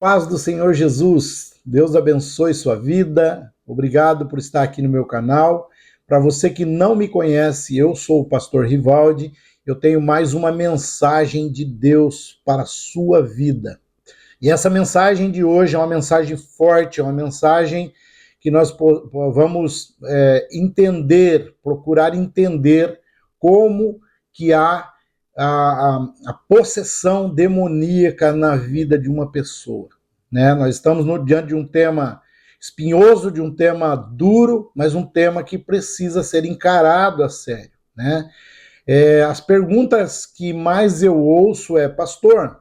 Paz do Senhor Jesus, Deus abençoe sua vida, obrigado por estar aqui no meu canal. Para você que não me conhece, eu sou o pastor Rivaldi, eu tenho mais uma mensagem de Deus para a sua vida. E essa mensagem de hoje é uma mensagem forte, é uma mensagem que nós vamos entender, procurar entender como que há a possessão demoníaca na vida de uma pessoa. Né? Nós estamos diante de um tema espinhoso, de um tema duro, mas um tema que precisa ser encarado a sério. Né? As perguntas que mais eu ouço é: pastor,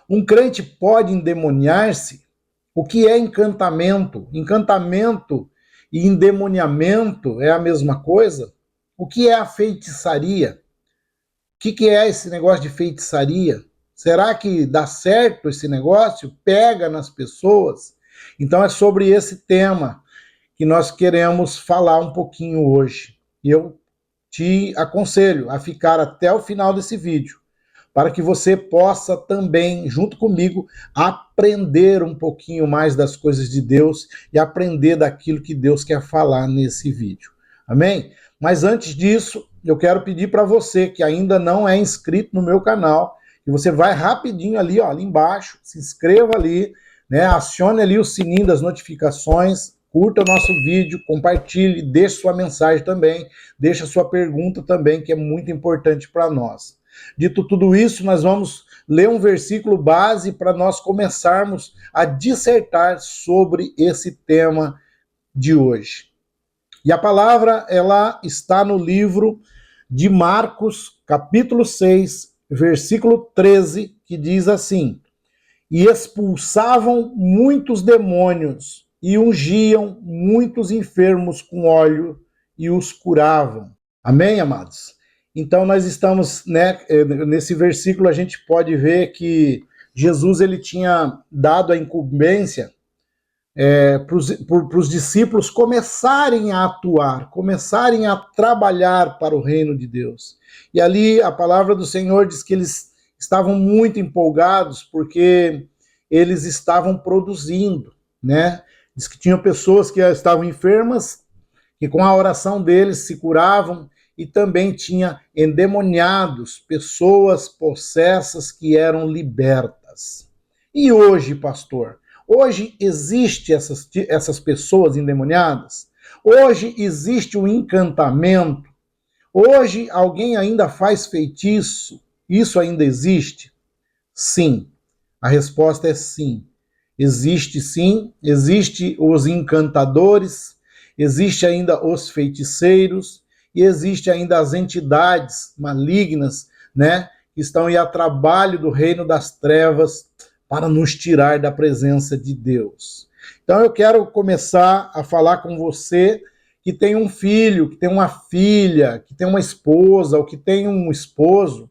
um crente pode endemoniar-se? O que é encantamento? Encantamento e endemoniamento é a mesma coisa? O que é a feitiçaria? O que é esse negócio de feitiçaria? Será que dá certo esse negócio? Pega nas pessoas? Então é sobre esse tema que nós queremos falar um pouquinho hoje. E eu te aconselho a ficar até o final desse vídeo, para que você possa também, junto comigo, aprender um pouquinho mais das coisas de Deus e aprender daquilo que Deus quer falar nesse vídeo. Amém? Mas antes disso, eu quero pedir para você que ainda não é inscrito no meu canal, que você vai rapidinho ali, ó, ali embaixo, se inscreva ali, né? Acione ali o sininho das notificações, curta o nosso vídeo, compartilhe, deixe sua mensagem também, deixe sua pergunta também, que é muito importante para nós. Dito tudo isso, nós vamos ler um versículo base para nós começarmos a dissertar sobre esse tema de hoje. E a palavra, ela está no livro de Marcos, capítulo 6, versículo 13, que diz assim: e expulsavam muitos demônios e ungiam muitos enfermos com óleo e os curavam. Amém, amados? Então nós estamos, né, nesse versículo a gente pode ver que Jesus ele tinha dado a incumbência para os discípulos começarem a atuar, começarem a trabalhar para o reino de Deus. E ali a palavra do Senhor diz que eles estavam muito empolgados porque eles estavam produzindo, né? Diz que tinham pessoas que estavam enfermas, que com a oração deles se curavam, e também tinha endemoniados, pessoas possessas que eram libertas. E hoje, pastor? Hoje existe essas pessoas endemoniadas? Hoje existe um encantamento? Hoje alguém ainda faz feitiço? Isso ainda existe? Sim. A resposta é sim. Existe sim, existe os encantadores, existe ainda os feiticeiros, e existe ainda as entidades malignas, né, que estão aí a trabalho do reino das trevas para nos tirar da presença de Deus. Então eu quero começar a falar com você que tem um filho, que tem uma filha, que tem uma esposa, ou que tem um esposo,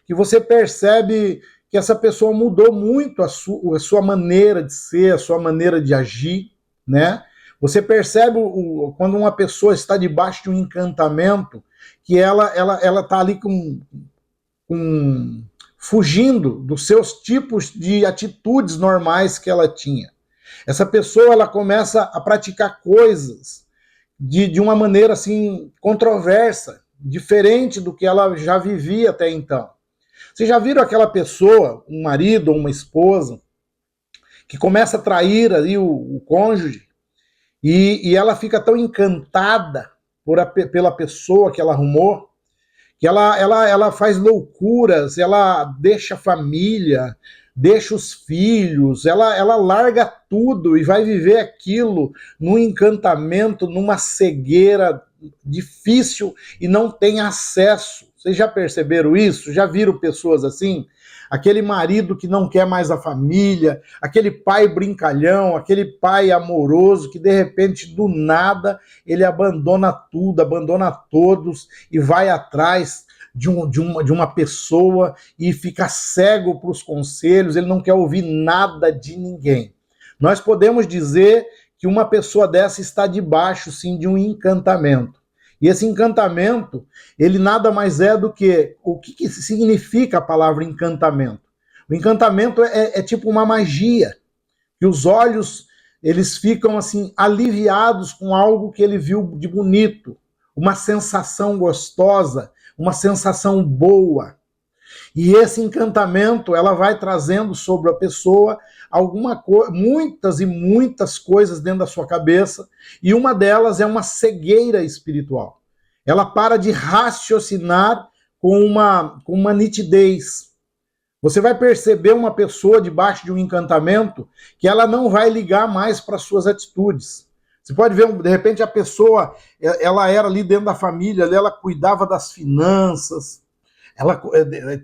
que você percebe que essa pessoa mudou muito a sua maneira de ser, a sua maneira de agir, né? Você percebe quando uma pessoa está debaixo de um encantamento, que ela está ali fugindo dos seus tipos de atitudes normais que ela tinha. Essa pessoa ela começa a praticar coisas de uma maneira assim controversa, diferente do que ela já vivia até então. Vocês já viram aquela pessoa, um marido ou uma esposa, que começa a trair ali o cônjuge e ela fica tão encantada pela pessoa que ela arrumou, que ela faz loucuras, ela deixa a família, deixa os filhos, ela larga tudo e vai viver aquilo num encantamento, numa cegueira difícil e não tem acesso. Vocês já perceberam isso? Já viram pessoas assim? Aquele marido que não quer mais a família, aquele pai brincalhão, aquele pai amoroso que de repente do nada ele abandona tudo, abandona todos e vai atrás de uma pessoa e fica cego para os conselhos, ele não quer ouvir nada de ninguém. Nós podemos dizer que uma pessoa dessa está debaixo, sim, de um encantamento. E esse encantamento, ele nada mais é do que... O que significa a palavra encantamento? O encantamento é tipo uma magia, que os olhos eles ficam assim aliviados com algo que ele viu de bonito, uma sensação gostosa, uma sensação boa. E esse encantamento, ela vai trazendo sobre a pessoa muitas e muitas coisas dentro da sua cabeça, e uma delas é uma cegueira espiritual. Ela para de raciocinar com uma nitidez. Você vai perceber uma pessoa debaixo de um encantamento que ela não vai ligar mais para suas atitudes. Você pode ver, de repente, a pessoa, ela era ali dentro da família, ela cuidava das finanças, ela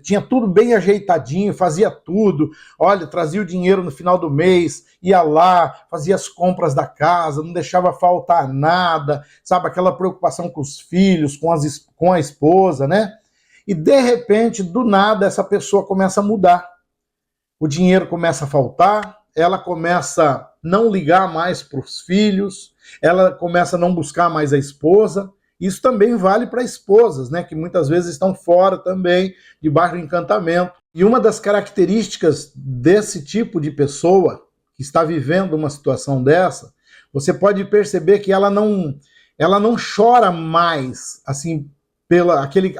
tinha tudo bem ajeitadinho, fazia tudo, olha, trazia o dinheiro no final do mês, ia lá, fazia as compras da casa, não deixava faltar nada, sabe, aquela preocupação com os filhos, com a esposa, né? E de repente, do nada, essa pessoa começa a mudar. O dinheiro começa a faltar, ela começa a não ligar mais para os filhos, ela começa a não buscar mais a esposa. Isso também vale para esposas, né, que muitas vezes estão fora também, debaixo do encantamento. E uma das características desse tipo de pessoa que está vivendo uma situação dessa, você pode perceber que ela não chora mais, assim,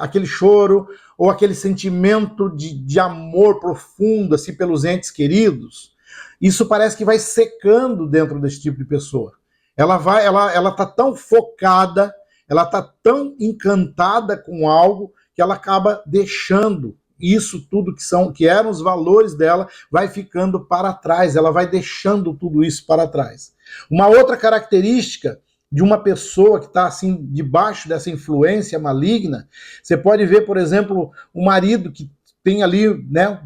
aquele choro ou aquele sentimento de amor profundo assim, pelos entes queridos. Isso parece que vai secando dentro desse tipo de pessoa. Ela tá tão focada, ela tá tão encantada com algo que ela acaba deixando isso tudo que eram os valores dela, vai ficando para trás, ela vai deixando tudo isso para trás. Uma outra característica de uma pessoa que está assim debaixo dessa influência maligna, você pode ver, por exemplo, o marido que tem ali, né,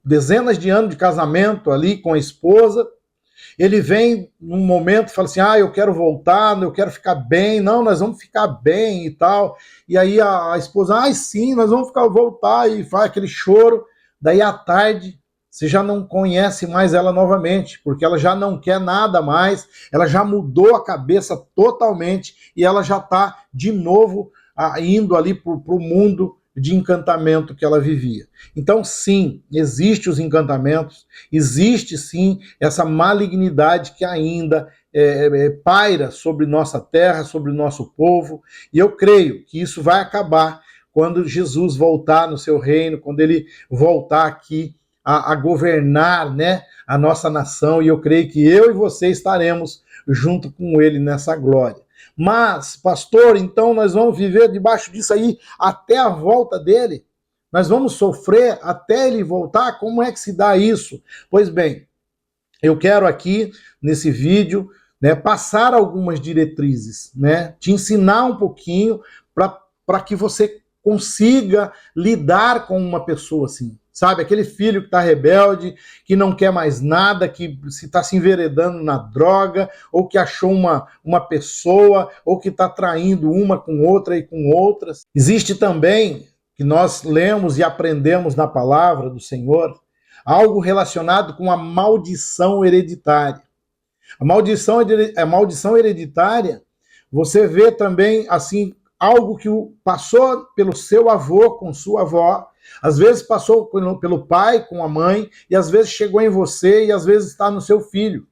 dezenas de anos de casamento ali com a esposa, ele vem num momento e fala assim, eu quero voltar, eu quero ficar bem, não, nós vamos ficar bem e tal, e aí a esposa, sim, nós vamos voltar, e faz aquele choro, daí à tarde você já não conhece mais ela novamente, porque ela já não quer nada mais, ela já mudou a cabeça totalmente e ela já está de novo indo ali para o mundo de encantamento que ela vivia. Então, sim, existe os encantamentos, existe sim essa malignidade que ainda paira sobre nossa terra, sobre nosso povo, e eu creio que isso vai acabar quando Jesus voltar no seu reino, quando ele voltar aqui a governar, né, a nossa nação, e eu creio que eu e você estaremos junto com ele nessa glória. Mas, pastor, então nós vamos viver debaixo disso aí até a volta dele? Nós vamos sofrer até ele voltar? Como é que se dá isso? Pois bem, eu quero aqui, nesse vídeo, né, passar algumas diretrizes, né, te ensinar um pouquinho para que você consiga lidar com uma pessoa assim. Sabe, aquele filho que está rebelde, que não quer mais nada, que se está se enveredando na droga, ou que achou uma pessoa, ou que está traindo uma com outra e com outras. Existe também, que nós lemos e aprendemos na palavra do Senhor, algo relacionado com a maldição hereditária. A maldição hereditária, você vê também, assim, algo que passou pelo seu avô com sua avó, às vezes passou pelo pai com a mãe, e às vezes chegou em você, e às vezes está no seu filho.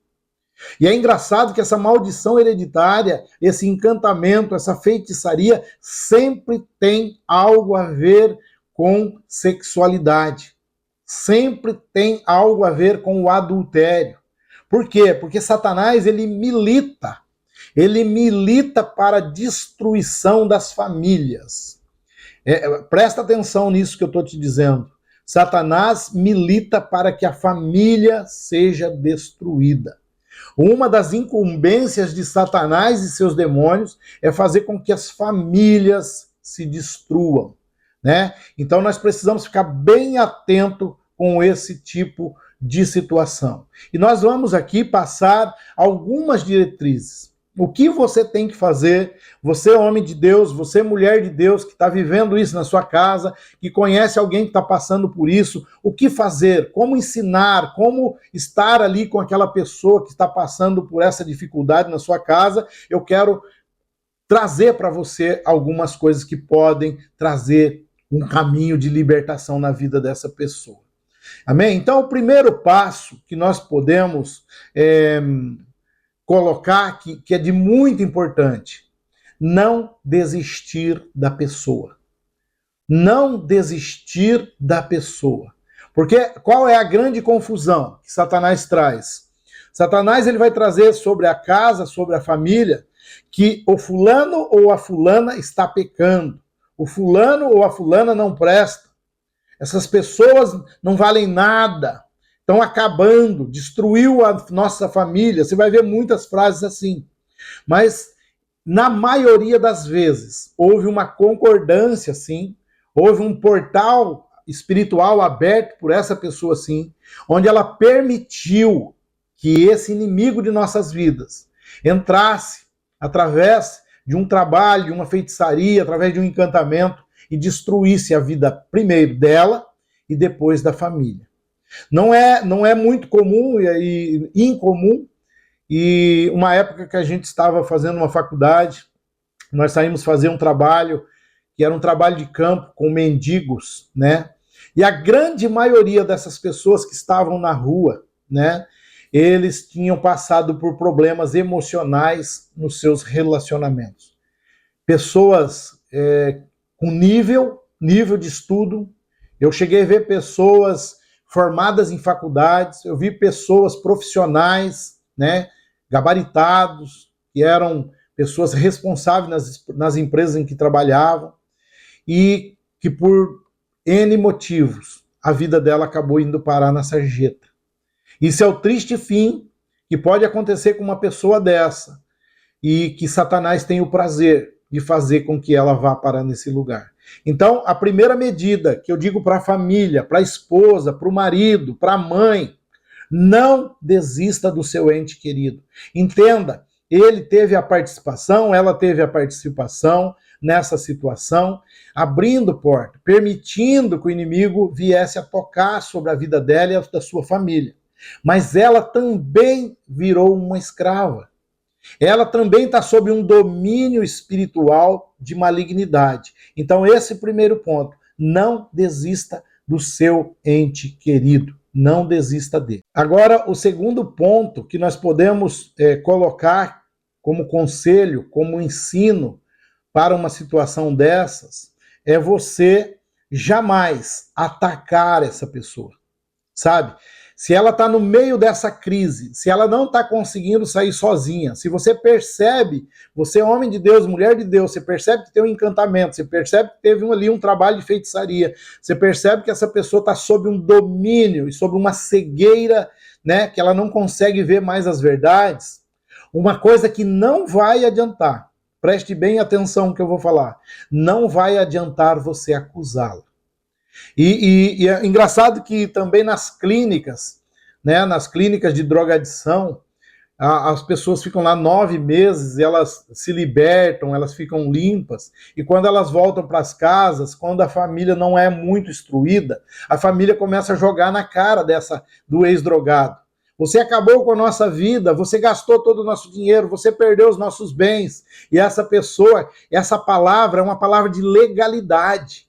E é engraçado que essa maldição hereditária, esse encantamento, essa feitiçaria, sempre tem algo a ver com sexualidade. Sempre tem algo a ver com o adultério. Por quê? Porque Satanás, ele milita para a destruição das famílias. Presta atenção nisso que eu estou te dizendo. Satanás milita para que a família seja destruída. Uma das incumbências de Satanás e seus demônios é fazer com que as famílias se destruam, né? Então nós precisamos ficar bem atento com esse tipo de situação. E nós vamos aqui passar algumas diretrizes. O que você tem que fazer, você homem de Deus, você mulher de Deus, que está vivendo isso na sua casa, que conhece alguém que está passando por isso, o que fazer, como ensinar, como estar ali com aquela pessoa que está passando por essa dificuldade na sua casa, eu quero trazer para você algumas coisas que podem trazer um caminho de libertação na vida dessa pessoa. Amém? Então, o primeiro passo que nós podemos colocar aqui, que é de muito importante, não desistir da pessoa. Não desistir da pessoa. Porque qual é a grande confusão que Satanás traz? Satanás ele vai trazer sobre a casa, sobre a família, que o fulano ou a fulana está pecando. O fulano ou a fulana não presta. Essas pessoas não valem nada. Estão acabando, destruiu a nossa família. Você vai ver muitas frases assim. Mas, na maioria das vezes, houve uma concordância, sim. Houve um portal espiritual aberto por essa pessoa, sim, onde ela permitiu que esse inimigo de nossas vidas entrasse através de um trabalho, de uma feitiçaria, através de um encantamento e destruísse a vida primeiro dela e depois da família. Não é muito comum e incomum. E uma época que a gente estava fazendo uma faculdade, nós saímos fazer um trabalho que era um trabalho de campo com mendigos, né? E a grande maioria dessas pessoas que estavam na rua, né? Eles tinham passado por problemas emocionais nos seus relacionamentos. Pessoas com nível de estudo. Eu cheguei a ver pessoas formadas em faculdades, eu vi pessoas profissionais, né? Gabaritados, que eram pessoas responsáveis nas empresas em que trabalhavam, e que por N motivos a vida dela acabou indo parar na sarjeta. Isso é o triste fim que pode acontecer com uma pessoa dessa, e que Satanás tem o prazer de fazer com que ela vá parar nesse lugar. Então, a primeira medida que eu digo para a família, para a esposa, para o marido, para a mãe, não desista do seu ente querido. Entenda, ele teve a participação, ela teve a participação nessa situação, abrindo porta, permitindo que o inimigo viesse a tocar sobre a vida dela e da sua família. Mas ela também virou uma escrava. Ela também está sob um domínio espiritual de malignidade. Então, esse primeiro ponto, não desista do seu ente querido. Não desista dele. Agora, o segundo ponto que nós podemos colocar como conselho, como ensino para uma situação dessas, é você jamais atacar essa pessoa, sabe? Se ela está no meio dessa crise, se ela não está conseguindo sair sozinha, se você percebe, você é homem de Deus, mulher de Deus, você percebe que tem um encantamento, você percebe que teve ali um trabalho de feitiçaria, você percebe que essa pessoa está sob um domínio e sob uma cegueira, né, que ela não consegue ver mais as verdades, uma coisa que não vai adiantar, preste bem atenção no que eu vou falar, não vai adiantar você acusá-la. E é engraçado que também nas clínicas, né, nas clínicas de drogadição, as pessoas ficam lá 9 meses, elas se libertam, elas ficam limpas, e quando elas voltam para as casas, quando a família não é muito instruída, a família começa a jogar na cara do ex-drogado. Você acabou com a nossa vida, você gastou todo o nosso dinheiro, você perdeu os nossos bens, e essa pessoa, essa palavra é uma palavra de legalidade.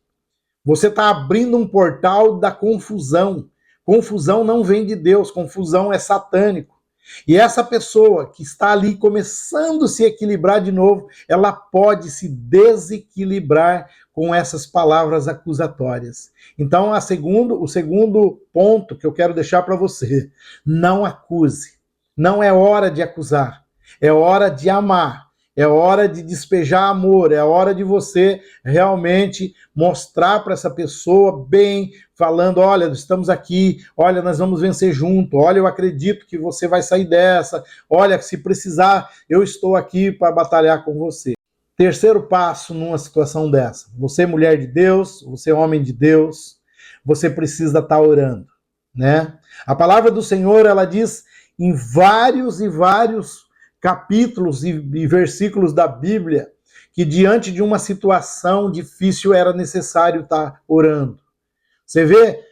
Você está abrindo um portal da confusão. Confusão não vem de Deus, confusão é satânico. E essa pessoa que está ali começando a se equilibrar de novo, ela pode se desequilibrar com essas palavras acusatórias. Então, o segundo ponto que eu quero deixar para você, não acuse. Não é hora de acusar, é hora de amar. É hora de despejar amor, é hora de você realmente mostrar para essa pessoa bem, falando, olha, estamos aqui, olha, nós vamos vencer junto, olha, eu acredito que você vai sair dessa, olha, se precisar, eu estou aqui para batalhar com você. Terceiro passo numa situação dessa, você mulher de Deus, você homem de Deus, você precisa estar orando, né? A palavra do Senhor, ela diz em vários capítulos e versículos da Bíblia, que diante de uma situação difícil era necessário estar orando. Você vê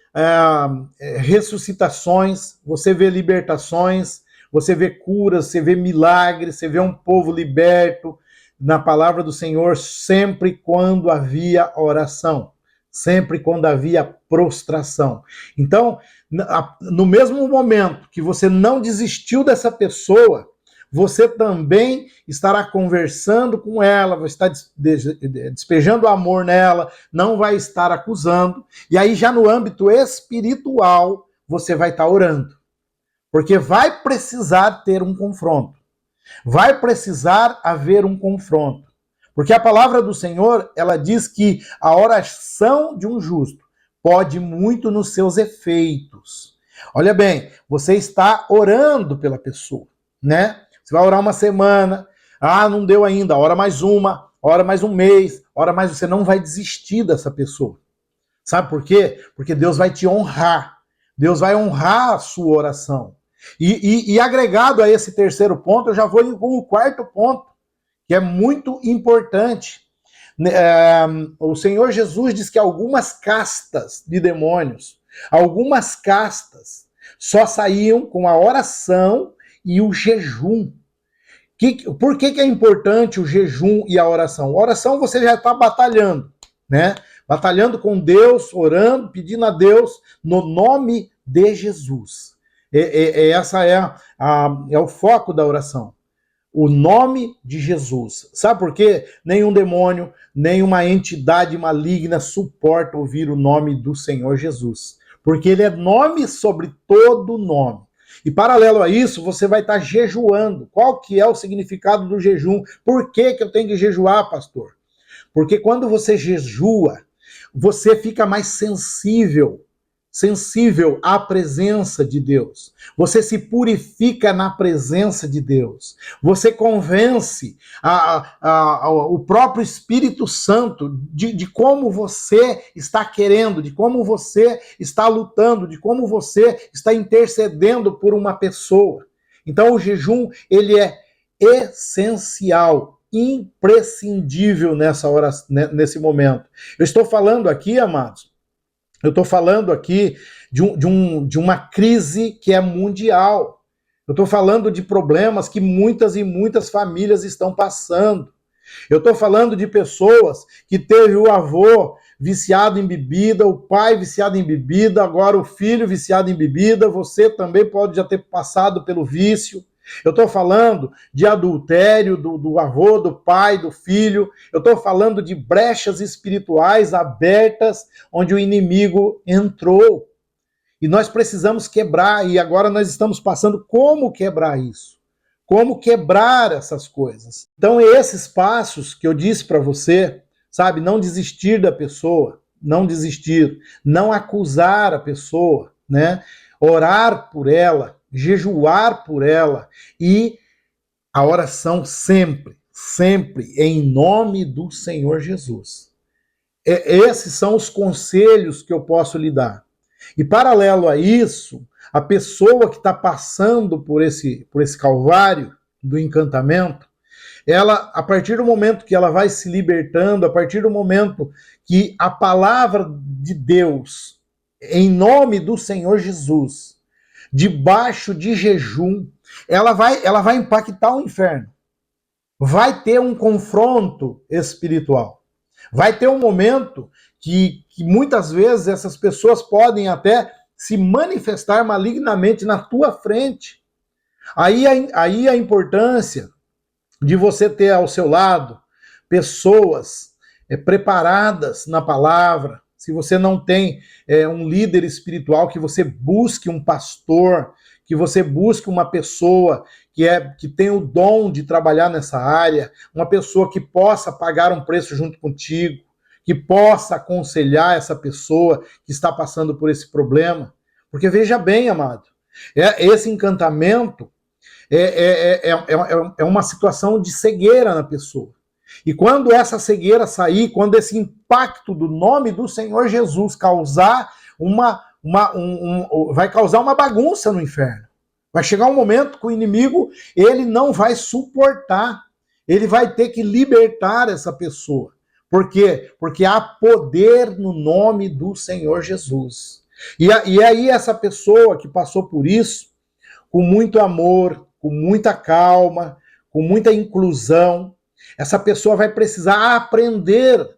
ressuscitações, você vê libertações, você vê curas, você vê milagres, você vê um povo liberto na palavra do Senhor sempre quando havia oração. sempre quando havia prostração. Então, no mesmo momento que você não desistiu dessa pessoa, você também estará conversando com ela, vai estar despejando amor nela, não vai estar acusando. E aí, já no âmbito espiritual, você vai estar orando. Porque vai precisar ter um confronto. Vai precisar haver um confronto. Porque a palavra do Senhor, ela diz que a oração de um justo pode muito nos seus efeitos. Olha bem, você está orando pela pessoa, né? Você vai orar uma semana, não deu ainda, ora mais uma, ora mais um mês, ora mais, você não vai desistir dessa pessoa. Sabe por quê? Porque Deus vai te honrar. Deus vai honrar a sua oração. E agregado a esse terceiro ponto, eu já vou com o quarto ponto, que é muito importante. O Senhor Jesus diz que algumas castas de demônios, algumas castas, só saíam com a oração e o jejum. Por que é importante o jejum e a oração? A oração você já está batalhando, né? Batalhando com Deus, orando, pedindo a Deus no nome de Jesus. Essa é o foco da oração. O nome de Jesus. Sabe por quê? Nenhum demônio, nenhuma entidade maligna suporta ouvir o nome do Senhor Jesus. Porque ele é nome sobre todo nome. E paralelo a isso, você vai estar jejuando. Qual que é o significado do jejum? Por que eu tenho que jejuar, pastor? Porque quando você jejua, você fica mais sensível à presença de Deus. Você se purifica na presença de Deus. Você convence o próprio Espírito Santo de como você está querendo, de como você está lutando, de como você está intercedendo por uma pessoa. Então o jejum, ele é essencial, imprescindível nessa hora, nesse momento. Eu estou falando aqui, amados, eu estou falando aqui de uma crise que é mundial. Eu estou falando de problemas que muitas e muitas famílias estão passando. Eu estou falando de pessoas que teve o avô viciado em bebida, o pai viciado em bebida, agora o filho viciado em bebida, você também pode já ter passado pelo vício. Eu estou falando de adultério do avô, do pai, do filho. Eu estou falando de brechas espirituais abertas onde o inimigo entrou. E nós precisamos quebrar, e agora nós estamos passando como quebrar isso. Como quebrar essas coisas. Então, esses passos que eu disse para você, sabe, não desistir da pessoa, não desistir, não acusar a pessoa, né? Orar por ela, jejuar por ela e a oração sempre, sempre em nome do Senhor Jesus. Esses são os conselhos que eu posso lhe dar. E paralelo a isso, a pessoa que está passando por esse calvário do encantamento, ela, a partir do momento que ela vai se libertando, a partir do momento que a palavra de Deus, em nome do Senhor Jesus, debaixo de jejum, ela vai impactar o inferno. Vai ter um confronto espiritual. Vai ter um momento que muitas vezes essas pessoas podem até se manifestar malignamente na tua frente. Aí a importância de você ter ao seu lado pessoas preparadas na palavra. Se você não tem um líder espiritual, que você busque um pastor, que você busque uma pessoa que tem o dom de trabalhar nessa área, uma pessoa que possa pagar um preço junto contigo, que possa aconselhar essa pessoa que está passando por esse problema. Porque veja bem, amado, esse encantamento é uma situação de cegueira na pessoa. E quando essa cegueira sair, quando esse impacto do nome do Senhor Jesus causar vai causar uma bagunça no inferno. Vai chegar um momento que o inimigo, ele não vai suportar. Ele vai ter que libertar essa pessoa. Por quê? Porque há poder no nome do Senhor Jesus. E aí essa pessoa que passou por isso, com muito amor, com muita calma, com muita inclusão, essa pessoa vai precisar aprender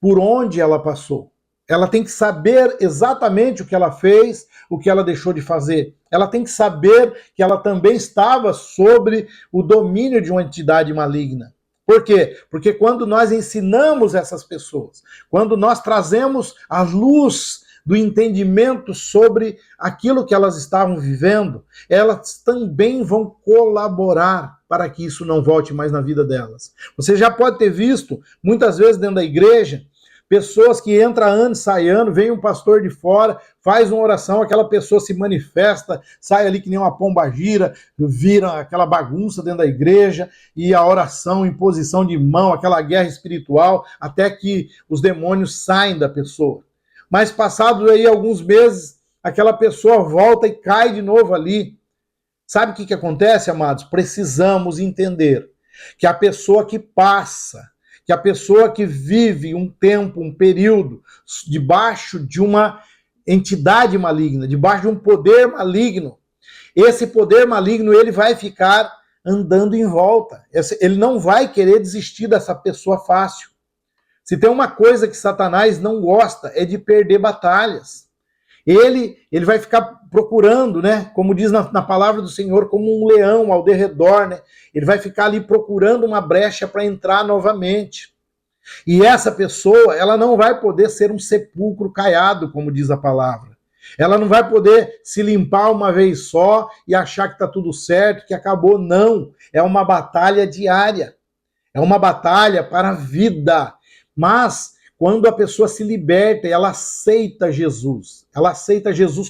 por onde ela passou. Ela tem que saber exatamente o que ela fez, o que ela deixou de fazer. Ela tem que saber que ela também estava sobre o domínio de uma entidade maligna. Por quê? Porque quando nós ensinamos essas pessoas, quando nós trazemos a luz do entendimento sobre aquilo que elas estavam vivendo, elas também vão colaborar para que isso não volte mais na vida delas. Você já pode ter visto, muitas vezes dentro da igreja, pessoas que entram ano e saem ano, vem um pastor de fora, faz uma oração, aquela pessoa se manifesta, sai ali que nem uma pombagira, vira aquela bagunça dentro da igreja, e a oração, imposição de mão, aquela guerra espiritual, até que os demônios saem da pessoa. Mas passados aí alguns meses, aquela pessoa volta e cai de novo ali. Sabe o que acontece, amados? Precisamos entender que a pessoa que passa, que a pessoa que vive um tempo, um período, debaixo de uma entidade maligna, debaixo de um poder maligno, esse poder maligno ele vai ficar andando em volta. Ele não vai querer desistir dessa pessoa fácil. Se tem uma coisa que Satanás não gosta, é de perder batalhas. Ele vai ficar procurando, né? Como diz na palavra do Senhor, como um leão ao derredor, né? Ele vai ficar ali procurando uma brecha para entrar novamente. E essa pessoa, ela não vai poder ser um sepulcro caiado, como diz a palavra. Ela não vai poder se limpar uma vez só e achar que está tudo certo, que acabou. Não. É uma batalha diária. É uma batalha para a vida. Mas quando a pessoa se liberta e ela aceita Jesus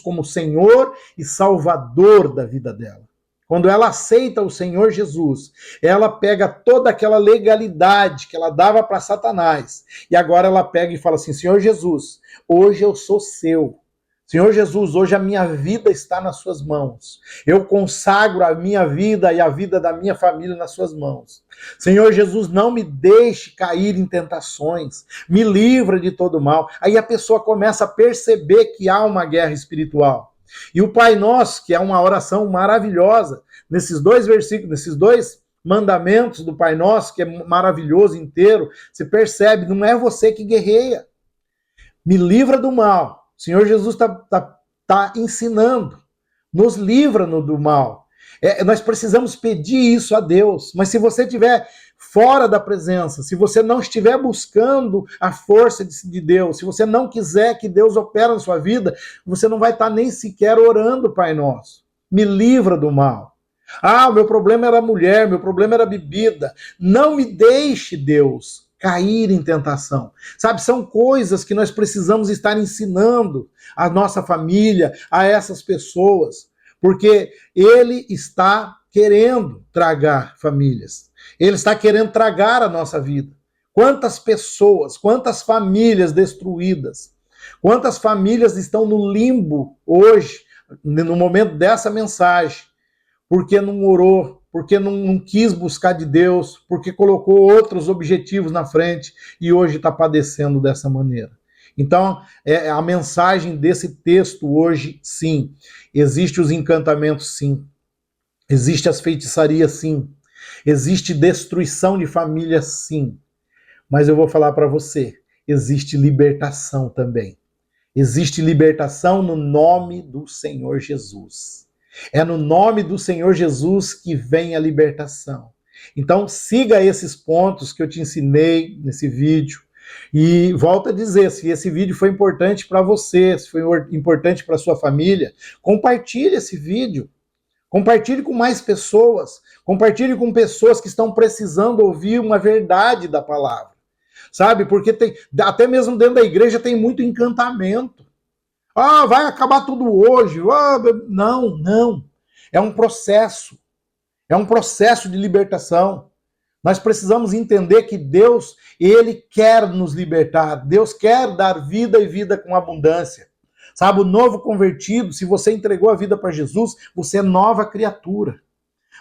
como Senhor e Salvador da vida dela. Quando ela aceita o Senhor Jesus, ela pega toda aquela legalidade que ela dava para Satanás e agora ela pega e fala assim: Senhor Jesus, hoje eu sou seu. Senhor Jesus, hoje a minha vida está nas suas mãos. Eu consagro a minha vida e a vida da minha família nas suas mãos. Senhor Jesus, não me deixe cair em tentações. Me livra de todo mal. Aí a pessoa começa a perceber que há uma guerra espiritual. E o Pai Nosso, que é uma oração maravilhosa, nesses dois versículos, nesses dois mandamentos do Pai Nosso, que é maravilhoso inteiro, você percebe, não é você que guerreia. Me livra do mal. O Senhor Jesus está ensinando, nos livra do mal. Nós precisamos pedir isso a Deus, mas se você estiver fora da presença, se você não estiver buscando a força de Deus, se você não quiser que Deus opere na sua vida, você não vai estar nem sequer orando, Pai Nosso. Me livra do mal. Ah, o meu problema era mulher, meu problema era bebida. Não me deixe, Deus, cair em tentação. Sabe, são coisas que nós precisamos estar ensinando à nossa família, a essas pessoas, porque ele está querendo tragar famílias. Ele está querendo tragar a nossa vida. Quantas pessoas, quantas famílias destruídas, quantas famílias estão no limbo hoje, no momento dessa mensagem, porque não orou, porque não quis buscar de Deus, porque colocou outros objetivos na frente e hoje está padecendo dessa maneira. Então, a mensagem desse texto hoje, sim, existe os encantamentos, sim, existe as feitiçarias, sim, existe destruição de família, sim, mas eu vou falar para você, existe libertação também. Existe libertação no nome do Senhor Jesus. É no nome do Senhor Jesus que vem a libertação. Então, siga esses pontos que eu te ensinei nesse vídeo. E volto a dizer, se esse vídeo foi importante para você, se foi importante para sua família, compartilhe esse vídeo. Compartilhe com mais pessoas. Compartilhe com pessoas que estão precisando ouvir uma verdade da palavra. Sabe? Porque até mesmo dentro da igreja tem muito encantamento. Ah, vai acabar tudo hoje. Ah, não. É um processo. É um processo de libertação. Nós precisamos entender que Deus, Ele quer nos libertar. Deus quer dar vida e vida com abundância. Sabe, o novo convertido, se você entregou a vida para Jesus, você é nova criatura.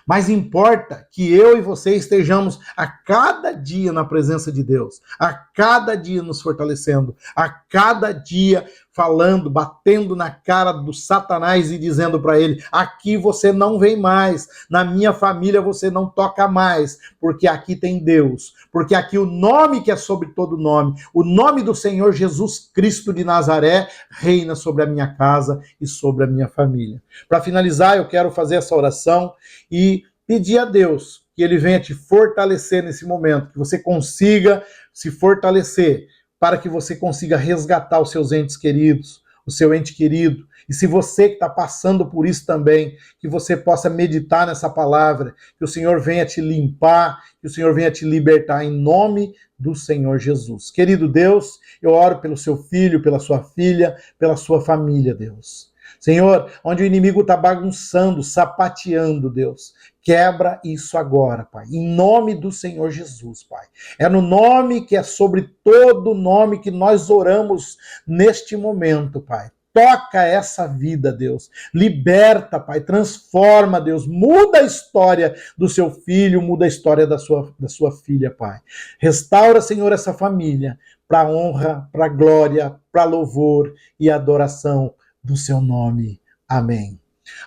Mas importa que eu e você estejamos a cada dia na presença de Deus, a cada dia nos fortalecendo, a cada dia falando, batendo na cara do Satanás e dizendo para ele: aqui você não vem mais, na minha família você não toca mais, porque aqui tem Deus, porque aqui o nome que é sobre todo nome, o nome do Senhor Jesus Cristo de Nazaré reina sobre a minha casa e sobre a minha família. Para finalizar, eu quero fazer essa oração e pedir a Deus que Ele venha te fortalecer nesse momento, que você consiga se fortalecer, para que você consiga resgatar os seus entes queridos, o seu ente querido. E se você que está passando por isso também, que você possa meditar nessa palavra, que o Senhor venha te limpar, que o Senhor venha te libertar em nome do Senhor Jesus. Querido Deus, eu oro pelo seu filho, pela sua filha, pela sua família, Deus. Senhor, onde o inimigo está bagunçando, sapateando, Deus, quebra isso agora, Pai, em nome do Senhor Jesus, Pai. É no nome que é sobre todo nome que nós oramos neste momento, Pai. Toca essa vida, Deus. Liberta, Pai. Transforma, Deus. Muda a história do seu filho, muda a história da sua filha, Pai. Restaura, Senhor, essa família para honra, para glória, para louvor e adoração do seu nome. Amém.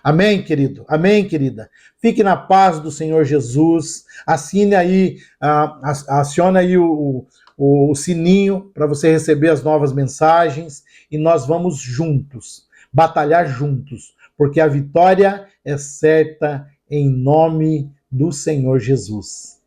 Amém, querido. Amém, querida. Fique na paz do Senhor Jesus. Assine aí, acione aí o sininho para você receber as novas mensagens e nós vamos juntos, batalhar juntos, porque a vitória é certa em nome do Senhor Jesus.